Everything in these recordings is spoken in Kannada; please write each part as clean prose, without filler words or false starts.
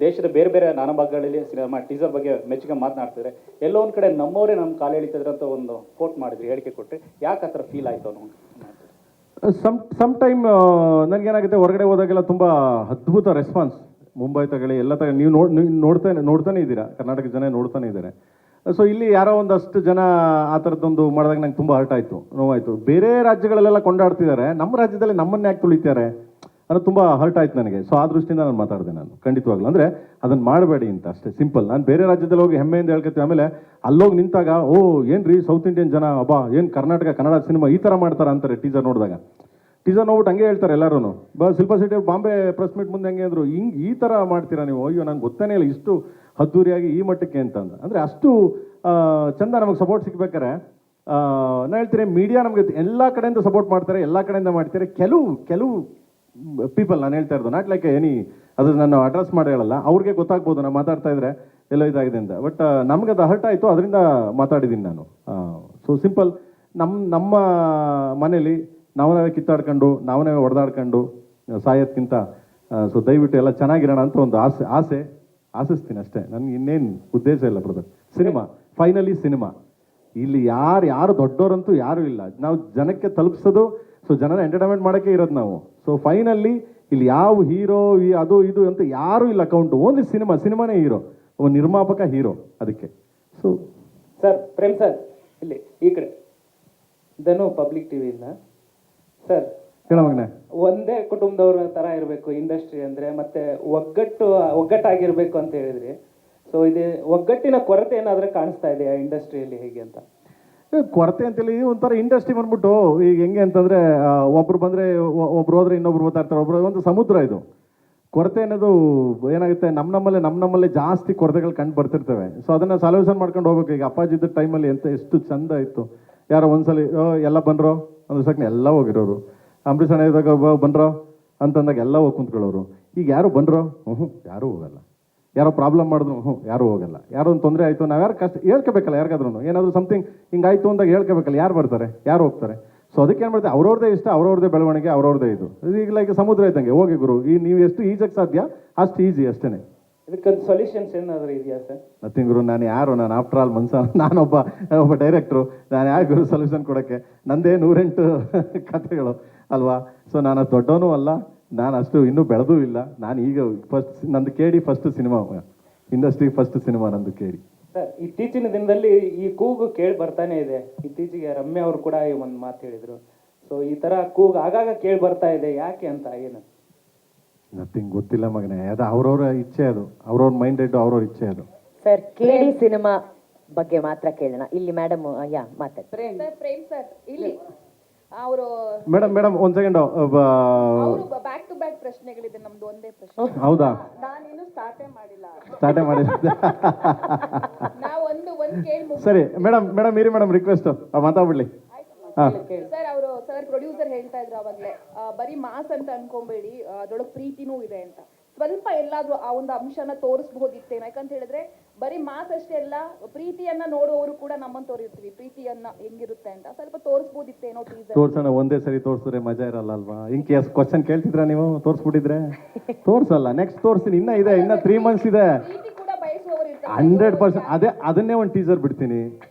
ದೇಶದ ಬೇರೆ ಬೇರೆ ನಾನಾ ಭಾಗಗಳಲ್ಲಿ ಸಿನಿಮಾ ಟೀಸರ್ ಬಗ್ಗೆ ಮೆಚ್ಚುಗೆ ಮಾತನಾಡ್ತಿದ್ರೆ ಎಲ್ಲೋ ಒಂದು ಕಡೆ ನಮ್ಮವರೇ ನಮ್ಮ ಕಾಲು ಎಳಿತಿದ್ರು ಅಂತ ಒಂದು ಕೋಟ್ ಮಾಡಿದ್ರಿ, ಹೇಳಿಕೆ ಕೊಟ್ಟರೆ ಯಾಕೆ ಆ ಥರ ಫೀಲ್ ಆಯಿತು ಅನ್ನೋ ಸಮ್ ಟೈಮ್ ನನಗೇನಾಗುತ್ತೆ, ಹೊರಗಡೆ ಹೋದಾಗೆಲ್ಲ ತುಂಬ ಅದ್ಭುತ ರೆಸ್ಪಾನ್ಸ್. ಮುಂಬೈ ತಗೊಳ್ಳಿ, ಎಲ್ಲ ತಗೊಳ್ಳಿ, ನೀವು ನೋಡ್ತಾನೆ ಇದ್ದೀರಾ, ಕರ್ನಾಟಕ ಜನ ನೋಡ್ತಾನೆ ಇದ್ದಾರೆ. ಸೊ ಇಲ್ಲಿ ಯಾರೋ ಒಂದಷ್ಟು ಜನ ಆ ಥರದ್ದೊಂದು ಮಾಡಿದಾಗ ನಂಗೆ ತುಂಬ ಹರ್ಟ್ ಆಯಿತು, ನೋವಾಯಿತು. ಬೇರೆ ರಾಜ್ಯಗಳಲ್ಲೆಲ್ಲ ಕೊಂಡಾಡ್ತಿದ್ದಾರೆ, ನಮ್ಮ ರಾಜ್ಯದಲ್ಲಿ ನಮ್ಮನ್ನೇ ಯಾಕೆ ತುಳಿತಾರೆ ಅನ್ನೋದು ತುಂಬ ಹರ್ಟ್ ಆಯ್ತು ನನಗೆ. ಸೊ ಆ ದೃಷ್ಟಿಯಿಂದ ನಾನು ಮಾತಾಡಿದೆ, ನಾನು ಖಂಡಿತವಾಗ್ಲೂ ಅಂದರೆ ಅದನ್ನು ಮಾಡಬೇಡಿ ಅಂತ ಅಷ್ಟೇ, ಸಿಂಪಲ್. ನಾನು ಬೇರೆ ರಾಜ್ಯದಲ್ಲಿ ಹೋಗಿ ಹೆಮ್ಮೆಯಿಂದ ಹೇಳ್ಕೊತೀವಿ, ಆಮೇಲೆ ಅಲ್ಲೋಗಿ ನಿಂತಾಗ ಓ ಏನು ರೀ ಸೌತ್ ಇಂಡಿಯನ್ ಜನ, ಅಬ್ಬಾ ಏನು ಕರ್ನಾಟಕ ಕನ್ನಡ ಸಿನಿಮಾ ಈ ಥರ ಮಾಡ್ತಾರೆ ಅಂತಾರೆ ಟೀಸರ್ ನೋಡಿದಾಗ. ಟೀಸರ್ ನೋಡ್ಬಿಟ್ಟು ಹಂಗೆ ಹೇಳ್ತಾರೆ ಎಲ್ಲರೂ. ಶಿಲ್ಪಾ ಶೆಟ್ಟಿ ಬಾಂಬೆ ಪ್ರೆಸ್ ಮೀಟ್ ಮುಂದೆ ಹಂಗೆ ಅಂದರು, ಹಿಂಗೆ ಈ ಥರ ಮಾಡ್ತೀರಾ ನೀವು, ಅಯ್ಯೋ ನಂಗೆ ಗೊತ್ತೇ ಇಲ್ಲ ಇಷ್ಟು ಅದ್ದೂರಿಯಾಗಿ ಈ ಮಟ್ಟಕ್ಕೆ ಅಂತ ಅಂದರೆ ಅಷ್ಟು ಚಂದ ನಮಗೆ ಸಪೋರ್ಟ್ ಸಿಗ್ಬೇಕಾರೆ. ನಾನು ಹೇಳ್ತೀನಿ, ಮೀಡಿಯಾ ನಮಗೆ ಎಲ್ಲ ಕಡೆಯಿಂದ ಸಪೋರ್ಟ್ ಮಾಡ್ತಾರೆ, ಎಲ್ಲ ಕಡೆಯಿಂದ ಮಾಡ್ತಾರೆ. ಕೆಲವು ಪೀಪಲ್, ನಾನು ಹೇಳ್ತಾ ಇರೋದು ನಾಟ್ ಲೈಕ್ ಎನಿ, ಅದು ನಾನು ಅಡ್ರೆಸ್ ಮಾಡಿ ಹೇಳಲ್ಲ, ಅವ್ರಿಗೆ ಗೊತ್ತಾಗ್ಬೋದು ನಾನು ಮಾತಾಡ್ತಾ ಇದ್ರೆ ಎಲ್ಲೋ ಇದಾಗಿದೆ ಅಂತ. ಬಟ್ ನಮ್ಗೆ ಅದು ಹರ್ಟ್ ಆಯಿತು, ಅದರಿಂದ ಮಾತಾಡಿದ್ದೀನಿ ನಾನು. ಸೊ ಸಿಂಪಲ್, ನಮ್ಮ ಮನೇಲಿ ನಾವೇ ಕಿತ್ತಾಡ್ಕೊಂಡು ನಾವೇ ಹೊಡೆದಾಡ್ಕೊಂಡು ಸಾಯೋದ್ಕಿಂತ ಸೊ ದಯವಿಟ್ಟು ಎಲ್ಲ ಚೆನ್ನಾಗಿರೋಣ ಅಂತ ಒಂದು ಆಶಿಸ್ತೀನಿ ಅಷ್ಟೇ. ನನಗೆ ಇನ್ನೇನು ಉದ್ದೇಶ ಇಲ್ಲ ಬ್ರದರ್. ಸಿನಿಮಾ ಫೈನಲಿ ಸಿನಿಮಾ, ಇಲ್ಲಿ ಯಾರು ದೊಡ್ಡವರಂತೂ ಯಾರೂ ಇಲ್ಲ. ನಾವು ಜನಕ್ಕೆ ತಲುಪಿಸೋದು, ಸೊ ಜನರ ಎಂಟರ್ಟೈನ್ಮೆಂಟ್ ಮಾಡೋಕ್ಕೆ ಇರೋದು ನಾವು. ಸೊ ಫೈನಲಿ ಇಲ್ಲಿ ಯಾವ ಹೀರೋ ಅದು ಇದು ಅಂತ ಯಾರೂ ಇಲ್ಲ ಅಕೌಂಟು, ಓನ್ಲಿ ಸಿನಿಮಾನೇ ಹೀರೋ, ಒಬ್ಬ ನಿರ್ಮಾಪಕ ಹೀರೋ ಅದಕ್ಕೆ. ಸೊ ಸರ್ ಪ್ರೇಮ್ ಸರ್ ಇಲ್ಲಿ ಈ ಕಡೆ ಧನು ಪಬ್ಲಿಕ್ ಟಿವಿಯಿಂದ ಸರ್, ಹೇಳಮಗ್ನೆ, ಒಂದೇ ಕುಟುಂಬದವ್ರ ಥರ ಇರಬೇಕು ಇಂಡಸ್ಟ್ರಿ ಅಂದರೆ, ಮತ್ತೆ ಒಗ್ಗಟ್ಟಾಗಿರ್ಬೇಕು ಅಂತ ಹೇಳಿದ್ರಿ. ಸೊ ಇದು ಒಗ್ಗಟ್ಟಿನ ಕೊರತೆ ಏನಾದರೂ ಕಾಣಿಸ್ತಾ ಇದೆಯಾ ಇಂಡಸ್ಟ್ರಿಯಲ್ಲಿ, ಹೇಗೆ ಅಂತ? ಕೊರತೆ ಅಂತೇಳಿ ಒಂಥರ ಇಂಡಸ್ಟ್ರಿ ಬಂದ್ಬಿಟ್ಟು ಈಗ ಹೆಂಗೆ ಅಂತಂದರೆ, ಒಬ್ರು ಬಂದರೆ ಒಬ್ರು ಹೋದ್ರೆ ಇನ್ನೊಬ್ರು ಓದಾಡ್ತಾರೆ, ಒಂದು ಸಮುದ್ರ ಇದು. ಕೊರತೆ ಅನ್ನೋದು ಏನಾಗುತ್ತೆ, ನಮ್ಮಲ್ಲೇ ಜಾಸ್ತಿ ಕೊರತೆಗಳು ಕಂಡು ಬರ್ತಿರ್ತವೆ. ಸೊ ಅದನ್ನು ಸೊಲ್ಯೂಷನ್ ಮಾಡ್ಕೊಂಡು ಹೋಗ್ಬೇಕು. ಈಗ ಅಪ್ಪಾಜಿ ಇದ್ದ ಟೈಮಲ್ಲಿ ಎಷ್ಟು ಚಂದ ಇತ್ತು, ಯಾರೋ ಒಂದ್ಸಲಿ ಎಲ್ಲ ಬಂದ್ರೋ ಅಂದ್ರೆ ಸಾಕು ಎಲ್ಲ ಹೋಗಿರೋರು. ಅಂಬರೀಷ್ ಅಣ್ಣ ಇದ್ದಾಗ ಬಂದ್ರೋ ಅಂತಂದಾಗ ಎಲ್ಲ ಹೋಗಿ ಕುಂತ್ಕೊಳ್ಳೋರು. ಈಗ ಯಾರು ಬಂದ್ರೋ ಯಾರೂ ಹೋಗಲ್ಲ. ಯಾರೋ ಪ್ರಾಬ್ಲಮ್ ಮಾಡಿದ್ರು ಯಾರೂ ಹೋಗಲ್ಲ. ಯಾರೋ ಒಂದು ತೊಂದರೆ ಆಯಿತು, ನಾವು ಯಾರು ಕಷ್ಟ ಹೇಳ್ಕೋಬೇಕಲ್ಲ, ಯಾರಿಗಾದ್ರೂ ಏನಾದರೂ ಸಮಥಿಂಗ್ ಹಿಂಗಾಯ್ತು ಅಂದಾಗ ಹೇಳ್ಕೋಬೇಕಲ್ಲ, ಯಾರು ಬರ್ತಾರೆ, ಯಾರು ಹೋಗ್ತಾರೆ? ಸೊ ಅದಕ್ಕೆ ಏನು ಮಾಡ್ತಾರೆ, ಅವ್ರವ್ರದೇ ಇಷ್ಟ, ಅವ್ರವ್ರದೇ ಬೆಳವಣಿಗೆ, ಅವ್ರವ್ರದೇ ಇದು. ಈಗ ಲೈಕ್ ಸಮುದ್ರ ಇದ್ದಂಗೆ, ಹೋಗಿ ಗುರು, ನೀವು ಎಷ್ಟು ಈಜಕ್ಕೆ ಸಾಧ್ಯ ಅಷ್ಟು ಈಜಿ ಅಷ್ಟೇ. ಇದಕ್ಕೊಂದು ಸೊಲ್ಯೂಷನ್ಸ್ ಏನಾದರೂ ಇದೆಯಾ ಸರ್? ನಥಿಂಗ್ ಗುರು, ನಾನು ಆಫ್ಟರ್ ಆಲ್ ನಾನೊಬ್ಬ ಡೈರೆಕ್ಟ್ರು, ನಾನು ಯಾರು ಗುರು ಸೊಲ್ಯೂಷನ್ ಕೊಡೋಕ್ಕೆ? ನಂದೇ 108 ಕಥೆಗಳು ಅಲ್ವಾ. ಸೊ ನಾನು ಅಷ್ಟು ದೊಡ್ಡವನೂ ಅಲ್ಲ, ನಾನು ಅಷ್ಟು ಇನ್ನೂ ಬೆಳೆದೂ ಇಲ್ಲ. ನಾನು ಈಗ ನಂದು ಕೇಳಿ first cinema, industry first cinema ನಂದು ಕೇಳಿ. ಸರ್ ಇತ್ತೀಚಿನ ದಿನದಲ್ಲಿ ಈ ಕೂಗು ಕೇಳಿ ಬರ್ತಾನೆ ಇದೆ. ಇತ್ತೀಚೆಗೆ ರಮ್ಯಾ ಅವರು ಕೂಡ ಒಂದು ಮಾತು ಹೇಳಿದರು. ಸೊ ಈ ಥರ ಕೂಗು ಆಗಾಗ ಕೇಳಿ ಬರ್ತಾ ಇದೆ, ಯಾಕೆ ಅಂತ? ಏನು ನಥಿಂಗ್ ಗೊತ್ತಿಲ್ಲ ಮಗನೇ, ಅದು ಅವ್ರವ್ರ ಇಚ್ಛೆ, ಅದು ಅವ್ರವ್ರ ಮೈಂಡೆಡ್, ಅವ್ರವ್ರ ಇಚ್ಛೆ ಅದು. ಸರ್ ಕೇಳಿ ಸಿನಿಮಾ ಬಗ್ಗೆ ಮಾತ್ರ ಕೇಳೋಣ. ಇಲ್ಲಿ ಮೇಡಮ್ ಮಾತಾಡಿ. ಪ್ರೇಮ್ ಸರ್ ಇಲ್ಲಿ ಅವರು ಮೇಡಮ್ ಒಂದ್ ಸೆಕೆಂಡ್, ಬ್ಯಾಕ್ ಟು ಬ್ಯಾಕ್ ಪ್ರಶ್ನೆಗಳಿದೆ. ನಮ್ದು ಒಂದೇ ಪ್ರಶ್ನೆ. ಹೌದಾ? ನಾನಿನ್ನು ಸ್ಟಾರ್ಟೇ ಮಾಡಿಲ್ಲ. ನಾವು ಒಂದು ಕೇಳಿ ಸರಿ ಮೇಡಮ್ ಇರಿ ಮೇಡಮ್, ರಿಕ್ವೆಸ್ಟ್ ಮಾತಾಡ್ಬಿಡ್ಲಿ. ಸರ್ ಸರ್ ಪ್ರೊಡ್ಯೂಸರ್ ಹೇಳ್ತಾ ಇದ್ರು ಅವಾಗ್ಲೇ, ಬರೀ ಮಾಸ್ ಅಂತ ಅನ್ಕೊಂಬೇಡಿ, ಅದ್ರೊಳಗೆ ಪ್ರೀತಿನೂ ಇದೆ ಅಂತ. ಸ್ವಲ್ಪ ಎಲ್ಲಾದ್ರೂ ಆ ಒಂದು ಅಂಶನ ತೋರಿಸಬಹುದಿತ್ತೇನೋ. ಯಾಕಂತ ಹೇಳಿದ್ರೆ ಬರೀ ಮಾಸ್ ಅಷ್ಟೇ ಅಲ್ಲ, ಪ್ರೀತಿಯನ್ನ ನೋಡುವವರು ಕೂಡ ನಮ್ಮಂತವ್ರು ಇರ್ತೀವಿ, ಪ್ರೀತಿಯನ್ನ ಹೆಂಗಿರುತ್ತೆ ಅಂತ ಸ್ವಲ್ಪ ತೋರಿಸಬಹುದಿತ್ತೇನೋ ಟೀಸರ್. ತೋರ್ಸೋಣ, ಒಂದೇ ಸರಿ ತೋರಿಸಿದ್ರೆ ಮಜಾ ಇರಲ್ಲ ಅಲ್ವಾ? ಇನ್ ಕೇಸ್ ಕ್ವಶನ್ ಕೇಳ್ತಿದ್ರ ನೀವು, ತೋರಿಸ್ಬಿಟ್ಟಿದ್ರೆ ತೋರ್ಸಲ್ಲ. ನೆಕ್ಸ್ಟ್ ತೋರಿಸ್ತೀನಿ, ಇನ್ನ 3 months ಇದೆ. ಪ್ರೀತಿ ಕೂಡ ಬಯಸುವವರು ಇರ್ತಾರೆ 100%. ಅದನ್ನೇ ಒಂದು ಟೀಸರ್ ಬಿಡ್ತೀನಿ,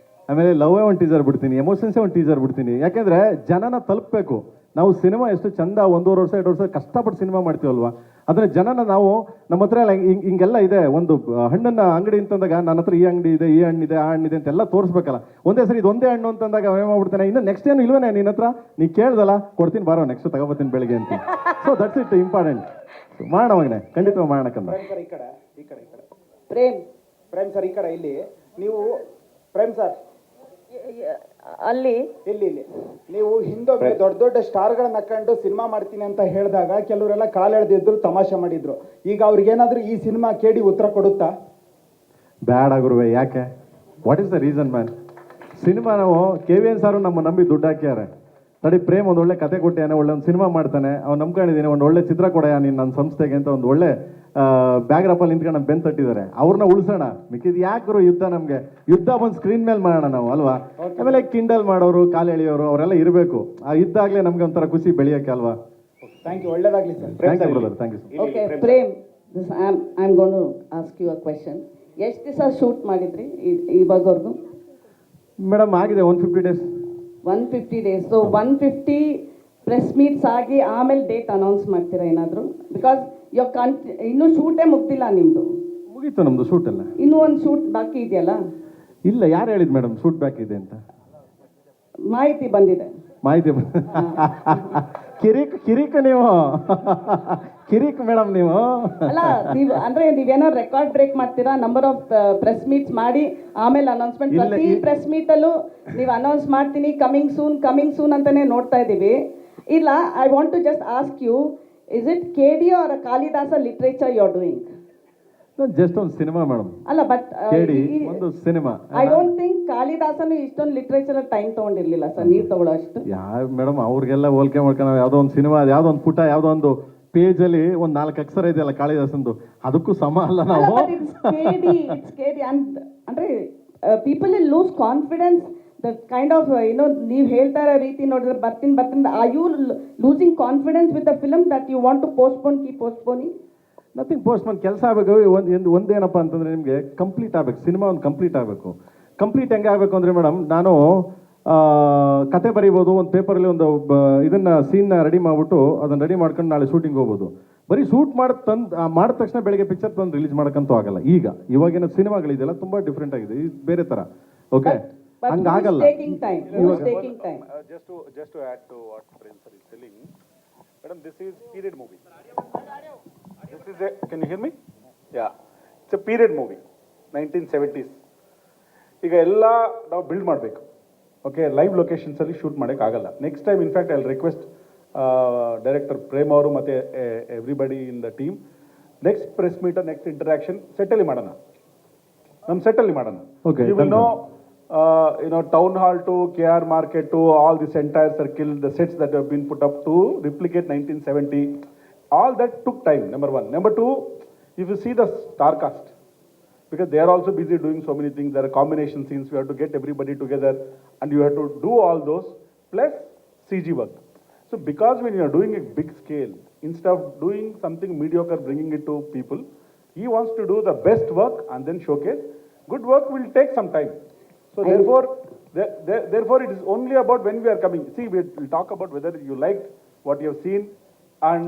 ಆಮೇಲೆ ಲವ್ವೇ ಒಂದು ಟೀಸರ್ ಬಿಡ್ತೀನಿ, ಎಮೋಷನ್ಸೇ ಒಂದು ಟೀಸರ್ ಬಿಡ್ತೀನಿ. ಯಾಕೆಂದ್ರೆ ಜನನ ತಲುಪಬೇಕು. ನಾವು ಸಿನಿಮಾ ಎಷ್ಟು ಚಂದ 1.5 ವರ್ಷ 2 ವರ್ಷ ಕಷ್ಟಪಟ್ಟು ಸಿನಿಮಾ ಮಾಡ್ತೀವಲ್ವಾ, ಅದನ್ನ ಜನನ ನಾವು ನಮ್ಮ ಹತ್ರ ಹಿಂಗೆಲ್ಲ ಇದೆ. ಒಂದು ಹಣ್ಣನ್ನ ಅಂಗಡಿ ಅಂತಂದಾಗ ನನ್ನ ಹತ್ರ ಈ ಅಂಗಡಿ ಇದೆ, ಈ ಹಣ್ಣಿದೆ, ಆ ಹಣ್ಣಿದೆ ಅಂತೆಲ್ಲ ತೋರಿಸ್ಬೇಕಲ್ಲ. ಒಂದೇ ಸರಿ ಇದೊಂದೇ ಹಣ್ಣು ಅಂತಂದಾಗ ಅವೇ ಮಾಡ್ಬಿಡ್ತಾನೆ, ಇನ್ನು ನೆಕ್ಸ್ಟ್ ಏನು ಇಲ್ವೇ ನಿನ್ನ ಹತ್ರ, ನೀ ಕೇಳ್ದಲ್ಲ ಕೊಡ್ತೀನಿ ಬಾರೋ, ನೆಕ್ಸ್ಟ್ ತಗೋಬತ್ತೀನಿ ಬೆಳಿಗ್ಗೆ ಅಂತ. So that's it, important. ಮಾಡೋಣ ಮಗನೆ, ಖಂಡಿತ ಮಾಡೋಣ ಕಂದ. ಈ ಕಡೆ ಪ್ರೇಮ್ ಸರ್ ಈ ಕಡೆ ಇಲ್ಲಿ ನೀವು ಪ್ರೇಮ್ ಸರ್ ಅಲ್ಲಿ ಇಲ್ಲಿ ನೀವು ಹಿಂದೊಮ್ಮೆ ದೊಡ್ಡ ಸ್ಟಾರ್ಗಳನ್ನ ಕಂಡು ಸಿನಿಮಾ ಮಾಡ್ತೀನಿ ಅಂತ ಹೇಳಿದಾಗ ಕೆಲವರೆಲ್ಲ ಕಾಲೆಳೆದಿದ್ರು, ತಮಾಷೆ ಮಾಡಿದ್ರು. ಈಗ ಅವ್ರಿಗೇನಾದ್ರೂ ಈ ಸಿನಿಮಾ ಕೇಳಿ ಉತ್ತರ ಕೊಡುತ್ತಾ? ಬ್ಯಾಡ ಗುರುವೆ, ಯಾಕೆ? What is the reason man? Cinema ನಾವು KVN ಸಾರು ನಮ್ಮ ನಂಬಿ ದುಡ್ಡು ಹಾಕ್ಯಾರೆ. ತಡಿ ಪ್ರೇಮ್ ಒಂದು ಒಳ್ಳೆ ಕತೆ ಕೊಟ್ಟಿಯಾನೆ, ಒಳ್ಳೆ ಒಂದು ಸಿನಿಮಾ ಮಾಡ್ತಾನೆ, ಅವ್ನು ನಂಬ್ಕೊಂಡಿದ್ದೀನಿ, ಒಂದು ಒಳ್ಳೆ ಚಿತ್ರ ಕೊಡಯ್ಯ ನೀನು ನನ್ನ ಸಂಸ್ಥೆಗೆ ಅಂತ ಒಂದು ಒಳ್ಳೆ ಬ್ಯಾಗ್ರಪ್ಪಲ್ಲಿ ನಿಂತ್ಕೊಂಡು ನಮ್ಮ ಬೆನ್ ತಟ್ಟಿದ್ದಾರೆ. ಅವ್ರನ್ನ ಉಳಿಸೋಣ. ಮಿಕ್ಕಿದ್ ಯಾಕೆ ಯುದ್ಧ? ನಮಗೆ ಯುದ್ಧ ಬಂದು ಸ್ಕ್ರೀನ್ ಮೇಲೆ ಮಾಡೋಣ ನಾವು ಅಲ್ವಾ? ಆಮೇಲೆ ಕಿಂಡಲ್ ಮಾಡೋರು, ಕಾಲು ಎಳೆಯೋರು ಅವರೆಲ್ಲ ಇರಬೇಕು. ಆ ಇದ್ದಾಗಲೇ ನಮ್ಗೆ ಒಂಥರ ಖುಷಿ ಬೆಳೆಯೋಕೆ ಅಲ್ವಾ? ಥ್ಯಾಂಕ್ ಯು, ಒಳ್ಳೇದಾಗ್ಲಿ sir. Thank you brother, thank you sir. Okay Prem, I'm going to ask you a question. ಎಷ್ಟು ದಿವಸ ಶೂಟ್ ಮಾಡಿದ್ರಿ ಇವಾಗವರೆಗೂ? ಮೇಡಮ್ ಆಗಿದೆ 150 days. 150 days. So 150 press meets ಆಗಿ ಆಮೇಲೆ ಡೇಟ್ ಅನೌನ್ಸ್ ಮಾಡ್ತೀರಾ ಏನಾದರೂ? ಬಿಕಾಸ್ ಇನ್ನೂ ಶೂಟೇ ಮುಗ್ದಿಲ್ಲ ನಿಮ್ಮದು. ಮುಗೀತು ನಮ್ಮದು ಶೂಟ್ ಎಲ್ಲ. ಇನ್ನೂ ಒಂದು ಶೂಟ್ ಬಾಕಿ ಇದೆಯಲ್ಲ? ಇಲ್ಲ, ಯಾರು ಹೇಳಿದ್ ಮೇಡಮ್ ಶೂಟ್ ಬ್ಯಾಕ್ ಇದೆ ಅಂತ? ಮಾಹಿತಿ ಬಂದಿದೆ. ಮಾಹಿತಿ ಕಿರಿಕ್ ನೀವು ಕಿರಿಕ್ ಮೇಡಮ್ ನೀವು. ಅಲ್ಲ, ನೀವು ಅಂದ್ರೆ ನೀವೇನೋ ರೆಕಾರ್ಡ್ ಬ್ರೇಕ್ ಮಾಡ್ತೀರಾ, ನಂಬರ್ ಆಫ್ ಪ್ರೆಸ್ ಮೀಟ್ಸ್ ಮಾಡಿ ಆಮೇಲೆ ಅನೌನ್ಸ್ಮೆಂಟ್. ಪ್ರತಿ ಪ್ರೆಸ್ ಮೀಟ್ ಅಲ್ಲೂ ನೀವು ಅನೌನ್ಸ್ ಮಾಡ್ತೀನಿ ಕಮಿಂಗ್ ಸೂನ್ ಅಂತಾನೆ ನೋಡ್ತಾ ಇದೀವಿ. ಇಲ್ಲ, I want to just ask you, is it KD or Kalidasa literature you are doing? Just ಒಂದು ಸಿನಿಮಾ ಮೇಡಮ್. ಅಲ್ಲ, ಬಟ್ KD ಒಂದು ಸಿನಿಮಾ. ಐ ಡೋಂಟ್ ಥಿಂಕ್ ಕಾಳಿದಾಸನು ಇಷ್ಟೊಂದು ಲಿಟ್ರೇಚರ್ ಟೈಮ್ ತಗೊಂಡಿರ್ಲಿಲ್ಲ ಸರ್, ನೀವು ತಗೊಳ್ಳೋ ಅಷ್ಟು. ಯಾವ ಮೇಡಮ್ ಅವ್ರಿಗೆಲ್ಲ ಹೋಲಿಕೆ ಮಾಡ್ಕೊಂಡು ನಾವು ಯಾವುದೋ ಒಂದು ಸಿನಿಮಾ, ಯಾವುದೋ ಒಂದು ಪುಟ, ಯಾವುದೋ ಒಂದು ಪೇಜ್ ಅಲ್ಲಿ ಒಂದು 4 ಅಕ್ಷರ ಇದೆಯಲ್ಲ ಕಾಳಿದಾಸಂದು, ಅದಕ್ಕೂ ಸಮ ಅಲ್ಲ ನಾವು. KD ಅಂದ್ರೆ people will lose confidence. The kind of ನೀವು ಹೇಳ್ತಾ ಇರೋ ರೀತಿ ನೋಡಿದ್ರೆ ಬರ್ತೀನಿ are you losing confidence with the film that you want to keep postponing? Nothing postpone. ಕೆಲಸ ಆಗಬೇಕು. ಒಂದೇನಪ್ಪ ಅಂತಂದ್ರೆ ನಿಮಗೆ ಕಂಪ್ಲೀಟ್ ಆಗಬೇಕು, ಸಿನಿಮಾ ಒಂದು ಕಂಪ್ಲೀಟ್ ಆಗಬೇಕು. ಕಂಪ್ಲೀಟ್ ಹೆಂಗೆ ಆಗಬೇಕು ಅಂದರೆ ಮೇಡಮ್, ನಾನು ಕತೆ ಬರೀಬೋದು, ಒಂದು ಪೇಪರಲ್ಲಿ ಒಂದು ಇದನ್ನ ಸೀನ್ನ ರೆಡಿ ಮಾಡಿಬಿಟ್ಟು ಅದನ್ನು ರೆಡಿ ಮಾಡ್ಕೊಂಡು ನಾಳೆ ಶೂಟಿಂಗ್ ಹೋಗ್ಬೋದು. ಬರೀ ಶೂಟ್ ಮಾಡಿದ ತಕ್ಷಣ ಬೆಳಗ್ಗೆ ಪಿಕ್ಚರ್ ತಂದು ರಿಲೀಸ್ ಮಾಡೋಕ್ಕಂತೂ ಆಗಲ್ಲ. ಇವಾಗಿನ ಸಿನಿಮಾಗಳಿದೆಯಲ್ಲ ತುಂಬ ಡಿಫ್ರೆಂಟ್ ಆಗಿದೆ, ಇದು ಬೇರೆ ಥರ. Okay, ಹಂಗಾಗಲ್ಲ. Just to add to what Prince sir is telling, madam, this is period movie. Can you hear me? Yeah, it's a period movie, 1970s. ಈಗ ಎಲ್ಲ ನಾವು ಬಿಲ್ಡ್ ಮಾಡಬೇಕು. ಓಕೆ, ಲೈವ್ ಲೊಕೇಶನ್ಸ್ ಅಲ್ಲಿ ಶೂಟ್ ಮಾಡೋಕ್ಕೆ ಆಗಲ್ಲ. Next time in fact I will request director Prem ಅವರು ಮತ್ತೆ everybody in the team, next press meet, next interaction ಸೆಟ್ಟಲ್ಲಿ ಮಾಡೋಣ, ನಮ್ಮ ಸೆಟ್ಟಲ್ಲಿ ಮಾಡೋಣ. You will know, town hall to KR market to all this entire circle, the sets that have been put up to replicate 1970, all that took time, number one. Number two, if you see the star cast, because they are also busy doing so many things, there are combination scenes, we have to get everybody together and you have to do all those, plus CG work. So because when you are doing a big scale, instead of doing something mediocre, bringing it to people, he wants to do the best work and then showcase. Good work will take some time. So therefore it is only about when we are coming. See, we will talk about whether you liked what you have seen and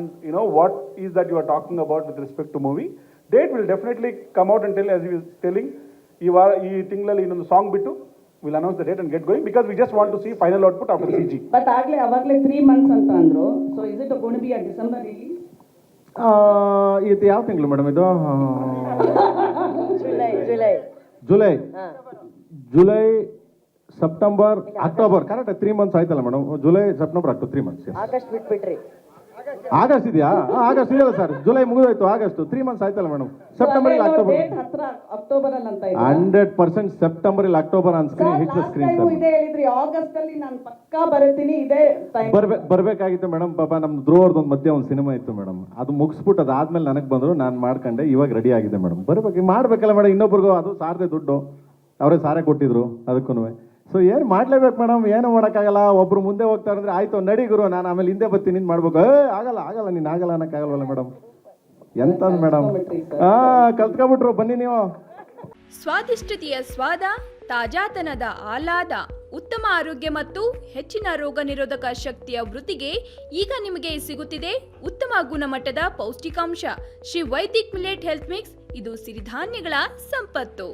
what is that you are talking about with respect to movie. Date will definitely come out and tell, as he was telling, ee tingalali innondu song bittu we'll announce the date and get going, because we just want to see final output after CG. But avagle 3 months anta andro, so is it going to be a December release? ಇದು ಯಾವ ತಿಂಗಳು ಮೇಡಮ್ ಇದು? July, September, October. Correct, 3 months ಆಯ್ತಲ್ಲ madam. July, September, October, 3 months. August ಬಿಟ್ಬಿಟ್ರಿ? ಆಗಸ್ಟ್ ಇದೆಯಾ? ಆಗಸ್ಟ್ ಇದೆಯಲ್ಲ ಸರ್, ಜುಲೈ ಮುಗಿದೋಯ್ತು, ಆಗಸ್ಟ್ 3 months ಆಯ್ತಲ್ಲ ಮೇಡಮ್. ಸೆಪ್ಟೆಂಬರ್ ಇಲ್ಲ ಅಕ್ಟೋಬರ್, ಅಕ್ಟೋಬರ್ ಅಲ್ಲಿ ಅಂತ ಇದೆ. 100% ಸೆಪ್ಟೆಂಬರ್ ಇಲ್ಲ October on screen, hit the screen. ಇದೆ ಹೇಳಿದ್ರಿ ಆಗಸ್ಟ್ ಅಲ್ಲಿ ನಾನು ಪಕ್ಕಾ ಬರ್ತೀನಿ, ಇದೇ ಟೈಮ್ ಬರ್ಬೇಕಾಗಿತ್ತು ಮೇಡಮ್. ಪಾಪ ನಮ್ದು ಧ್ರುವರ್ದು ಒಂದು ಮಧ್ಯೆ ಒಂದು ಸಿನಿಮಾ ಇತ್ತು ಮೇಡಮ್, ಅದು ಮುಗಿಸ್ಬಿಟ್ಟು ಅದಾದ್ಮೇಲೆ ನನಗೆ ಬಂದ್ರು, ನಾನು ಮಾಡ್ಕೊಂಡೆ, ಇವಾಗ ರೆಡಿ ಆಗಿದೆ ಮೇಡಮ್. ಮಾಡ್ಬೇಕಲ್ಲ ಮೇಡಮ್, ಇನ್ನೊಬ್ರಿಗೂ ಅದು ಸಾರದೆ ದುಡ್ಡು ಅವರೇ ಸಾರೇ ಕೊಟ್ಟಿದ್ರು ಅದಕ್ಕೂ. ಸೊ ಏನು ಮಾಡ್ಲೇಬೇಕು ಮೇಡಮ್, ಏನು ಮಾಡೋಕ್ಕಾಗಲ್ಲ. ಒಬ್ರು ಮುಂದೆ ಹೋಗ್ತಾರೆ ಅಂದ್ರೆ ಆಯ್ತು ನಡಿ ಗುರು, ನಾನು ಆಮೇಲೆ ಹಿಂದೆ ಬರ್ತೀನಿ, ನೀನು ಮಾಡ್ಬೇಕು. ಆಗಲ್ಲ ನೀನು ಆಗಲ್ಲ ಅನ್ನಕ್ಕಾಗಲ್ವಲ್ಲ ಮೇಡಮ್. ಎಂತಂದ್ ಮೇಡಮ್, ಕಲ್ತ್ಕೊಬಿಟ್ರು. ಬನ್ನಿ ನೀವು. ಸ್ವಾದಿಷ್ಟತೆಯ ಸ್ವಾದ, ತಾಜಾತನದ ಆಹ್ಲಾದ, ಉತ್ತಮ ಆರೋಗ್ಯ ಮತ್ತು ಹೆಚ್ಚಿನ ರೋಗ ನಿರೋಧಕ ಶಕ್ತಿಯ ವೃದ್ಧಿಗೆ ಈಗ ನಿಮಗೆ ಸಿಗುತ್ತಿದೆ ಉತ್ತಮ ಗುಣಮಟ್ಟದ ಪೌಷ್ಟಿಕಾಂಶ. Shri Vaidik millet health mix, ಇದು ಸಿರಿಧಾನ್ಯಗಳ ಸಂಪತ್ತು.